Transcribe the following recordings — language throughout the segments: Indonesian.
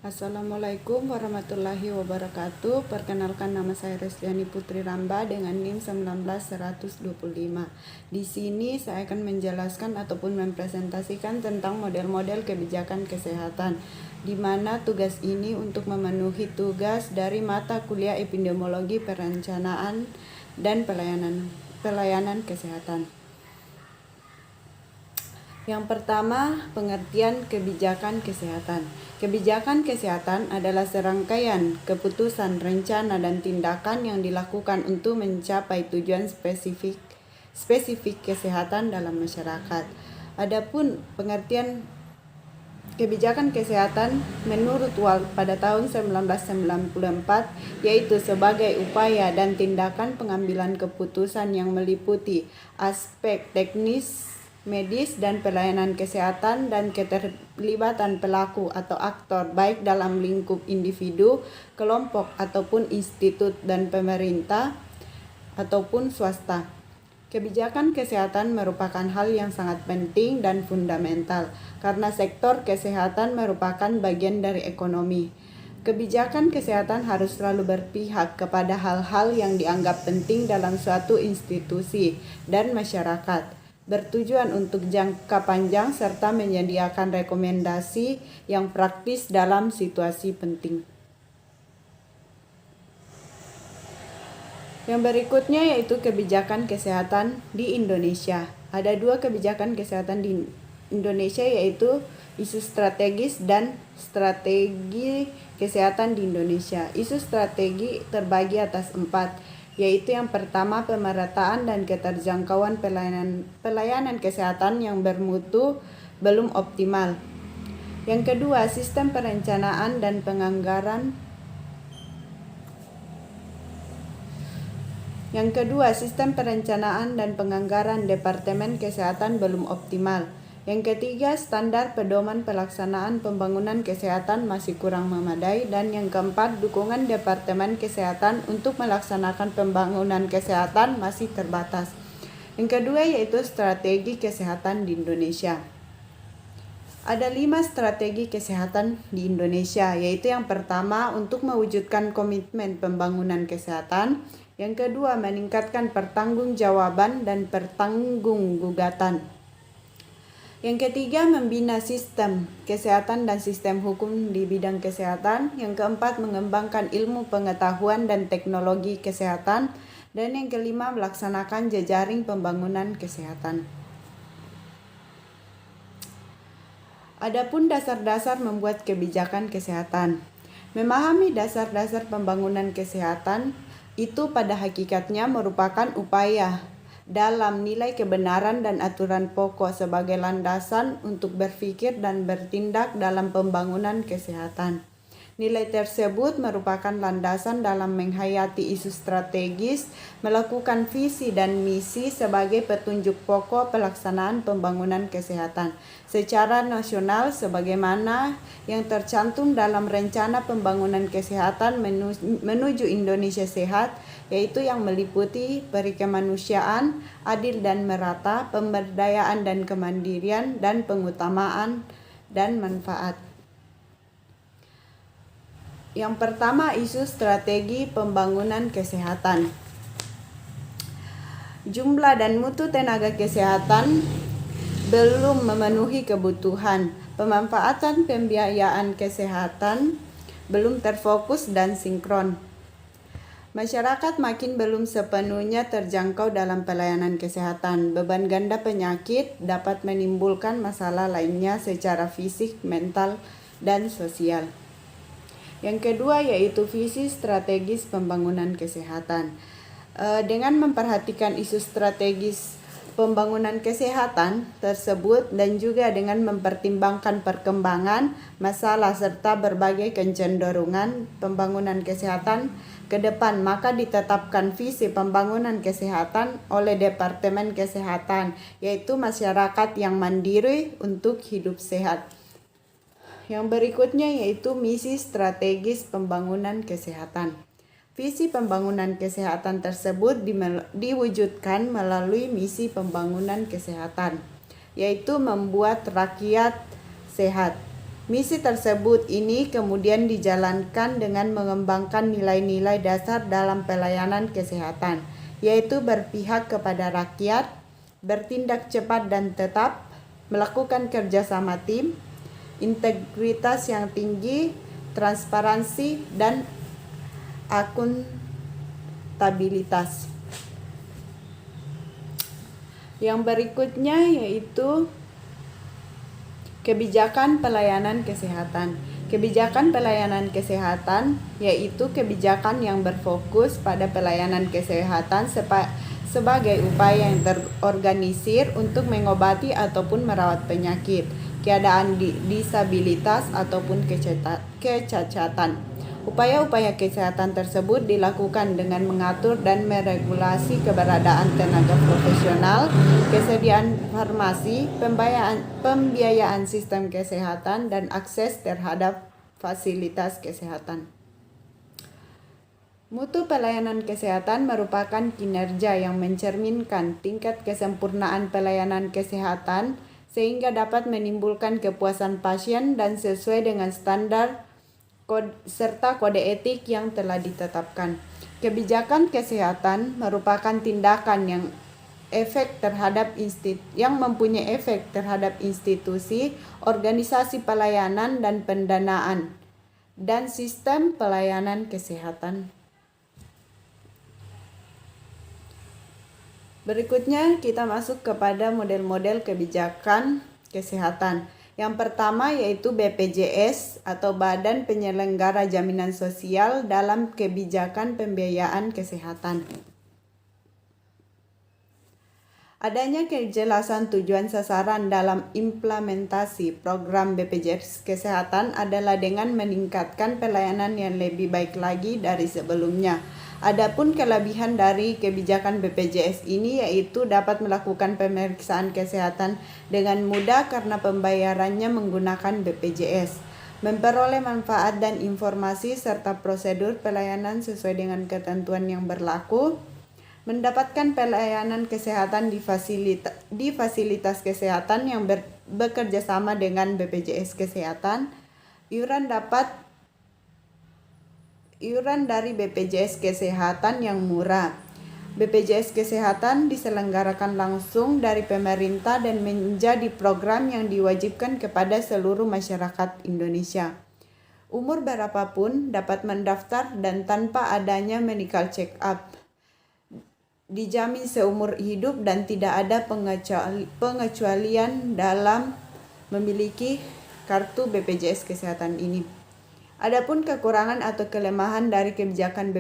Assalamualaikum warahmatullahi wabarakatuh. Perkenalkan, nama saya Resliani Putri Ramba dengan NIM 19125. Di sini saya akan menjelaskan ataupun mempresentasikan tentang model-model kebijakan kesehatan, di mana tugas ini untuk memenuhi tugas dari mata kuliah epidemiologi perencanaan dan pelayanan kesehatan. Yang pertama, pengertian kebijakan kesehatan. Kebijakan kesehatan adalah serangkaian keputusan, rencana, dan tindakan yang dilakukan untuk mencapai tujuan spesifik kesehatan dalam masyarakat. Adapun pengertian kebijakan kesehatan menurut Wald pada tahun 1994 yaitu sebagai upaya dan tindakan pengambilan keputusan yang meliputi aspek teknis, medis, dan pelayanan kesehatan dan keterlibatan pelaku atau aktor baik dalam lingkup individu, kelompok, ataupun institut dan pemerintah ataupun swasta. Kebijakan kesehatan merupakan hal yang sangat penting dan fundamental karena sektor kesehatan merupakan bagian dari ekonomi. Kebijakan kesehatan harus selalu berpihak kepada hal-hal yang dianggap penting dalam suatu institusi dan masyarakat, bertujuan untuk jangka panjang serta menyediakan rekomendasi yang praktis dalam situasi penting. Yang berikutnya yaitu kebijakan kesehatan di Indonesia. Ada dua kebijakan kesehatan di Indonesia yaitu isu strategis dan strategi kesehatan di Indonesia. Isu strategi terbagi atas 4, yaitu yang pertama pemerataan dan keterjangkauan pelayanan kesehatan yang bermutu belum optimal. Yang kedua, sistem perencanaan dan penganggaran. Departemen Kesehatan belum optimal. Yang ketiga, standar pedoman pelaksanaan pembangunan kesehatan masih kurang memadai. Dan yang keempat, dukungan Departemen Kesehatan untuk melaksanakan pembangunan kesehatan masih terbatas. Yang kedua yaitu strategi kesehatan di Indonesia. Ada 5 strategi kesehatan di Indonesia, yaitu yang pertama untuk mewujudkan komitmen pembangunan kesehatan. Yang kedua, meningkatkan pertanggungjawaban dan pertanggunggugatan. Yang ketiga, membina sistem kesehatan dan sistem hukum di bidang kesehatan. Yang keempat, mengembangkan ilmu pengetahuan dan teknologi kesehatan. Dan yang kelima, melaksanakan jejaring pembangunan kesehatan. Adapun dasar-dasar membuat kebijakan kesehatan. Memahami dasar-dasar pembangunan kesehatan itu pada hakikatnya merupakan upaya dalam nilai kebenaran dan aturan pokok sebagai landasan untuk berpikir dan bertindak dalam pembangunan kesehatan. Nilai tersebut merupakan landasan dalam menghayati isu strategis, melakukan visi dan misi sebagai petunjuk pokok pelaksanaan pembangunan kesehatan secara nasional sebagaimana yang tercantum dalam Rencana Pembangunan Kesehatan menuju Indonesia Sehat, yaitu yang meliputi perikemanusiaan, adil dan merata, pemberdayaan dan kemandirian, dan pengutamaan dan manfaat. Yang pertama, isu strategi pembangunan kesehatan. Jumlah dan mutu tenaga kesehatan belum memenuhi kebutuhan. Pemanfaatan pembiayaan kesehatan belum terfokus dan sinkron. Masyarakat makin belum sepenuhnya terjangkau dalam pelayanan kesehatan. Beban ganda penyakit dapat menimbulkan masalah lainnya secara fisik, mental, dan sosial. Yang kedua yaitu visi strategis pembangunan kesehatan. Dengan memperhatikan isu strategis pembangunan kesehatan tersebut dan juga dengan mempertimbangkan perkembangan, masalah, serta berbagai kecenderungan pembangunan kesehatan ke depan, maka ditetapkan visi pembangunan kesehatan oleh Departemen Kesehatan, yaitu masyarakat yang mandiri untuk hidup sehat. Yang berikutnya yaitu misi strategis pembangunan kesehatan. Visi pembangunan kesehatan tersebut diwujudkan melalui misi pembangunan kesehatan, yaitu membuat rakyat sehat. Misi tersebut ini kemudian dijalankan dengan mengembangkan nilai-nilai dasar dalam pelayanan kesehatan, yaitu berpihak kepada rakyat, bertindak cepat dan tetap, melakukan kerjasama tim, integritas yang tinggi, transparansi, dan akuntabilitas. Yang berikutnya yaitu kebijakan pelayanan kesehatan. Kebijakan pelayanan kesehatan yaitu kebijakan yang berfokus pada pelayanan kesehatan sebagai upaya yang terorganisir untuk mengobati ataupun merawat penyakit, keadaan disabilitas ataupun kecacatan. Upaya-upaya kesehatan tersebut dilakukan dengan mengatur dan meregulasi keberadaan tenaga profesional, kesediaan farmasi, pembiayaan sistem kesehatan, dan akses terhadap fasilitas kesehatan. Mutu pelayanan kesehatan merupakan kinerja yang mencerminkan tingkat kesempurnaan pelayanan kesehatan sehingga dapat menimbulkan kepuasan pasien dan sesuai dengan standar serta kode etik yang telah ditetapkan. Kebijakan kesehatan merupakan tindakan yang mempunyai efek terhadap institusi, organisasi pelayanan dan pendanaan, dan sistem pelayanan kesehatan. Berikutnya kita masuk kepada model-model kebijakan kesehatan. Yang pertama yaitu BPJS atau Badan Penyelenggara Jaminan Sosial dalam kebijakan pembiayaan kesehatan. Adanya kejelasan tujuan sasaran dalam implementasi program BPJS Kesehatan adalah dengan meningkatkan pelayanan yang lebih baik lagi dari sebelumnya. Adapun kelebihan dari kebijakan BPJS ini yaitu dapat melakukan pemeriksaan kesehatan dengan mudah karena pembayarannya menggunakan BPJS, memperoleh manfaat dan informasi serta prosedur pelayanan sesuai dengan ketentuan yang berlaku, mendapatkan pelayanan kesehatan di fasilitas kesehatan yang bekerja sama dengan BPJS Kesehatan, iuran dari BPJS Kesehatan yang murah. BPJS Kesehatan diselenggarakan langsung dari pemerintah dan menjadi program yang diwajibkan kepada seluruh masyarakat Indonesia. Umur berapapun dapat mendaftar dan tanpa adanya medical check up. Dijamin seumur hidup dan tidak ada pengecualian dalam memiliki kartu BPJS Kesehatan ini. Adapun kekurangan atau kelemahan dari kebijakan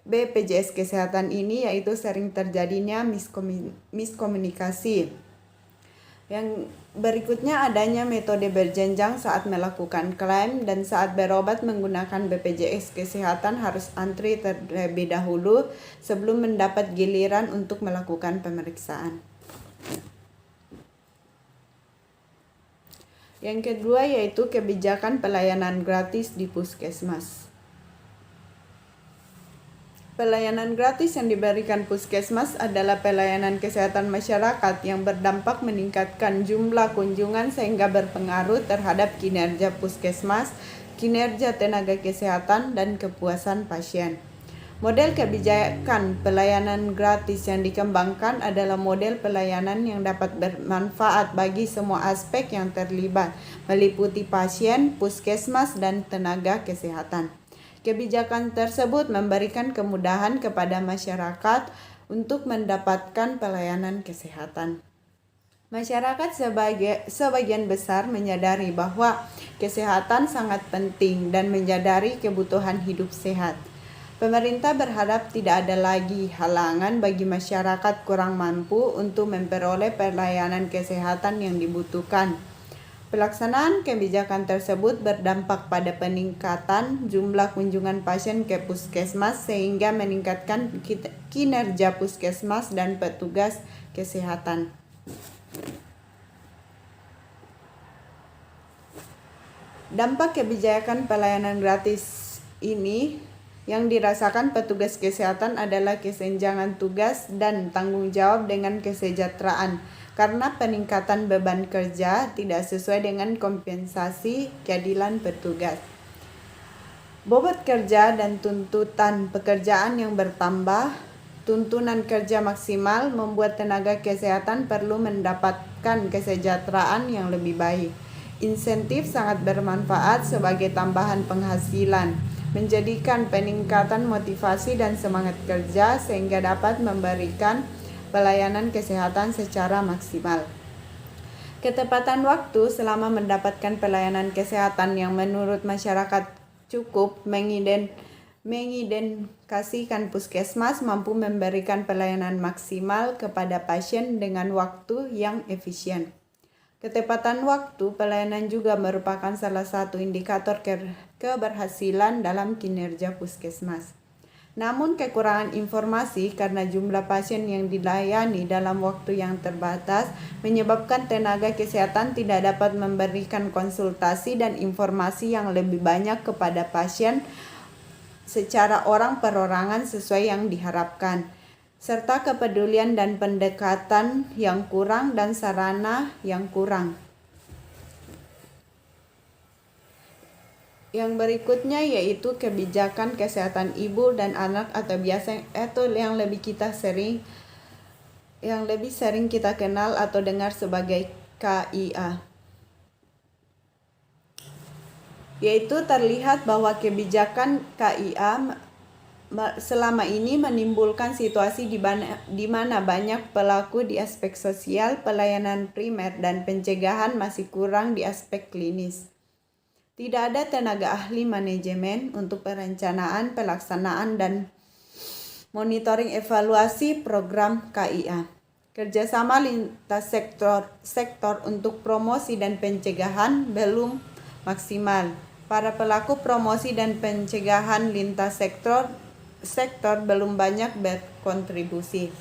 BPJS Kesehatan ini yaitu sering terjadinya miskomunikasi. Yang berikutnya adanya metode berjenjang saat melakukan klaim dan saat berobat menggunakan BPJS Kesehatan harus antri terlebih dahulu sebelum mendapat giliran untuk melakukan pemeriksaan. Yang kedua yaitu kebijakan pelayanan gratis di puskesmas. Pelayanan gratis yang diberikan puskesmas adalah pelayanan kesehatan masyarakat yang berdampak meningkatkan jumlah kunjungan sehingga berpengaruh terhadap kinerja puskesmas, kinerja tenaga kesehatan, dan kepuasan pasien. Model kebijakan pelayanan gratis yang dikembangkan adalah model pelayanan yang dapat bermanfaat bagi semua aspek yang terlibat, meliputi pasien, puskesmas, dan tenaga kesehatan. Kebijakan tersebut memberikan kemudahan kepada masyarakat untuk mendapatkan pelayanan kesehatan. Masyarakat sebagian besar menyadari bahwa kesehatan sangat penting dan menyadari kebutuhan hidup sehat. Pemerintah berharap tidak ada lagi halangan bagi masyarakat kurang mampu untuk memperoleh pelayanan kesehatan yang dibutuhkan. Pelaksanaan kebijakan tersebut berdampak pada peningkatan jumlah kunjungan pasien ke puskesmas sehingga meningkatkan kinerja puskesmas dan petugas kesehatan. Dampak kebijakan pelayanan gratis ini yang dirasakan petugas kesehatan adalah kesenjangan tugas dan tanggung jawab dengan kesejahteraan, karena peningkatan beban kerja tidak sesuai dengan kompensasi keadilan petugas. Bobot kerja dan tuntutan pekerjaan yang bertambah, tuntunan kerja maksimal membuat tenaga kesehatan perlu mendapatkan kesejahteraan yang lebih baik. Insentif sangat bermanfaat sebagai tambahan penghasilan, menjadikan peningkatan motivasi dan semangat kerja sehingga dapat memberikan pelayanan kesehatan secara maksimal. Ketepatan waktu selama mendapatkan pelayanan kesehatan yang menurut masyarakat cukup mengidentifikasikan puskesmas mampu memberikan pelayanan maksimal kepada pasien dengan waktu yang efisien. Ketepatan waktu pelayanan juga merupakan salah satu indikator keberhasilan dalam kinerja puskesmas. Namun kekurangan informasi karena jumlah pasien yang dilayani dalam waktu yang terbatas menyebabkan tenaga kesehatan tidak dapat memberikan konsultasi dan informasi yang lebih banyak kepada pasien secara orang perorangan sesuai yang diharapkan, serta kepedulian dan pendekatan yang kurang dan sarana yang kurang. Yang berikutnya yaitu kebijakan kesehatan ibu dan anak atau yang lebih sering kita kenal atau dengar sebagai KIA. Yaitu terlihat bahwa kebijakan KIA selama ini menimbulkan situasi di mana banyak pelaku di aspek sosial, pelayanan primer, dan pencegahan masih kurang di aspek klinis. Tidak ada tenaga ahli manajemen untuk perencanaan, pelaksanaan, dan monitoring evaluasi program KIA. Kerjasama lintas sektor untuk promosi dan pencegahan belum maksimal. Para pelaku promosi dan pencegahan lintas sektor belum banyak berkontribusi.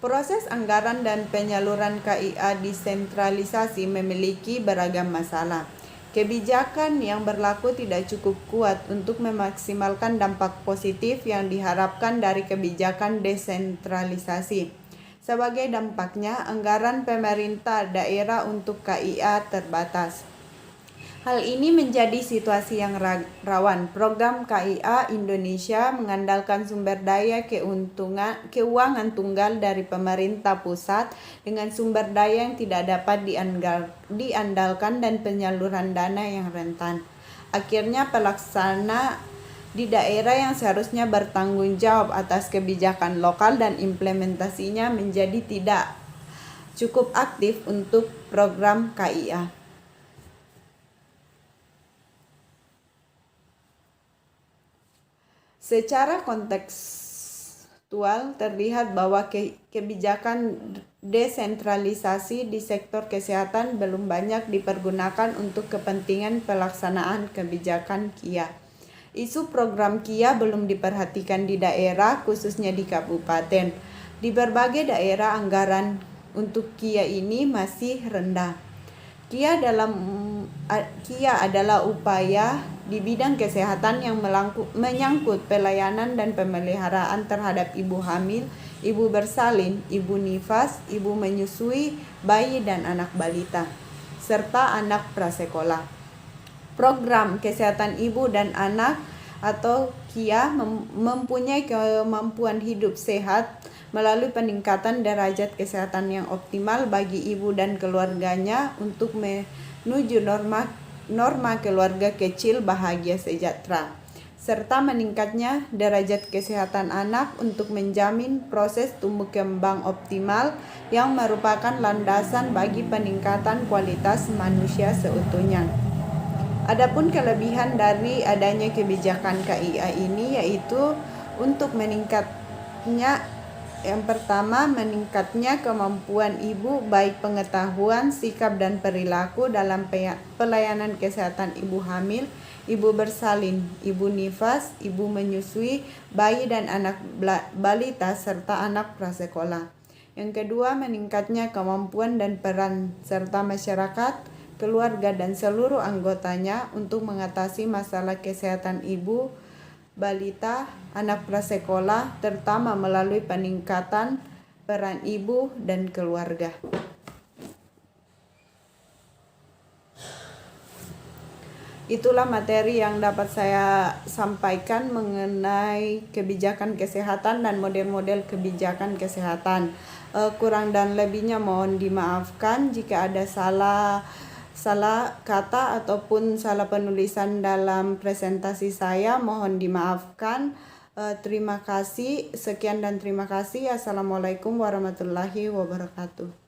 Proses anggaran dan penyaluran KIA desentralisasi memiliki beragam masalah. Kebijakan yang berlaku tidak cukup kuat untuk memaksimalkan dampak positif yang diharapkan dari kebijakan desentralisasi. Sebagai dampaknya, anggaran pemerintah daerah untuk KIA terbatas. Hal ini menjadi situasi yang rawan. Program KIA Indonesia mengandalkan sumber daya keuangan tunggal dari pemerintah pusat dengan sumber daya yang tidak dapat diandalkan dan penyaluran dana yang rentan. Akhirnya pelaksana di daerah yang seharusnya bertanggung jawab atas kebijakan lokal dan implementasinya menjadi tidak cukup aktif untuk program KIA. Secara kontekstual terlihat bahwa kebijakan desentralisasi di sektor kesehatan belum banyak dipergunakan untuk kepentingan pelaksanaan kebijakan KIA. Isu program KIA belum diperhatikan di daerah, khususnya di kabupaten. Di berbagai daerah anggaran untuk KIA ini masih rendah. KIA adalah upaya di bidang kesehatan yang menyangkut pelayanan dan pemeliharaan terhadap ibu hamil, ibu bersalin, ibu nifas, ibu menyusui, bayi dan anak balita, serta anak prasekolah. Program Kesehatan Ibu dan Anak atau KIA mempunyai kemampuan hidup sehat melalui peningkatan derajat kesehatan yang optimal bagi ibu dan keluarganya untuk menuju norma keluarga kecil bahagia sejahtera, serta meningkatnya derajat kesehatan anak untuk menjamin proses tumbuh kembang optimal yang merupakan landasan bagi peningkatan kualitas manusia seutuhnya. Adapun kelebihan dari adanya kebijakan KIA ini yaitu untuk yang pertama, meningkatnya kemampuan ibu baik pengetahuan, sikap, dan perilaku dalam pelayanan kesehatan ibu hamil, ibu bersalin, ibu nifas, ibu menyusui, bayi dan anak balita, serta anak prasekolah. Yang kedua, meningkatnya kemampuan dan peran serta masyarakat, keluarga, dan seluruh anggotanya untuk mengatasi masalah kesehatan ibu, balita, anak prasekolah, terutama melalui peningkatan peran ibu dan keluarga. Itulah materi yang dapat saya sampaikan mengenai kebijakan kesehatan dan model-model kebijakan kesehatan. Kurang dan lebihnya mohon dimaafkan jika ada salah kata ataupun salah penulisan dalam presentasi saya, mohon dimaafkan. Terima kasih, sekian dan terima kasih. Assalamualaikum warahmatullahi wabarakatuh.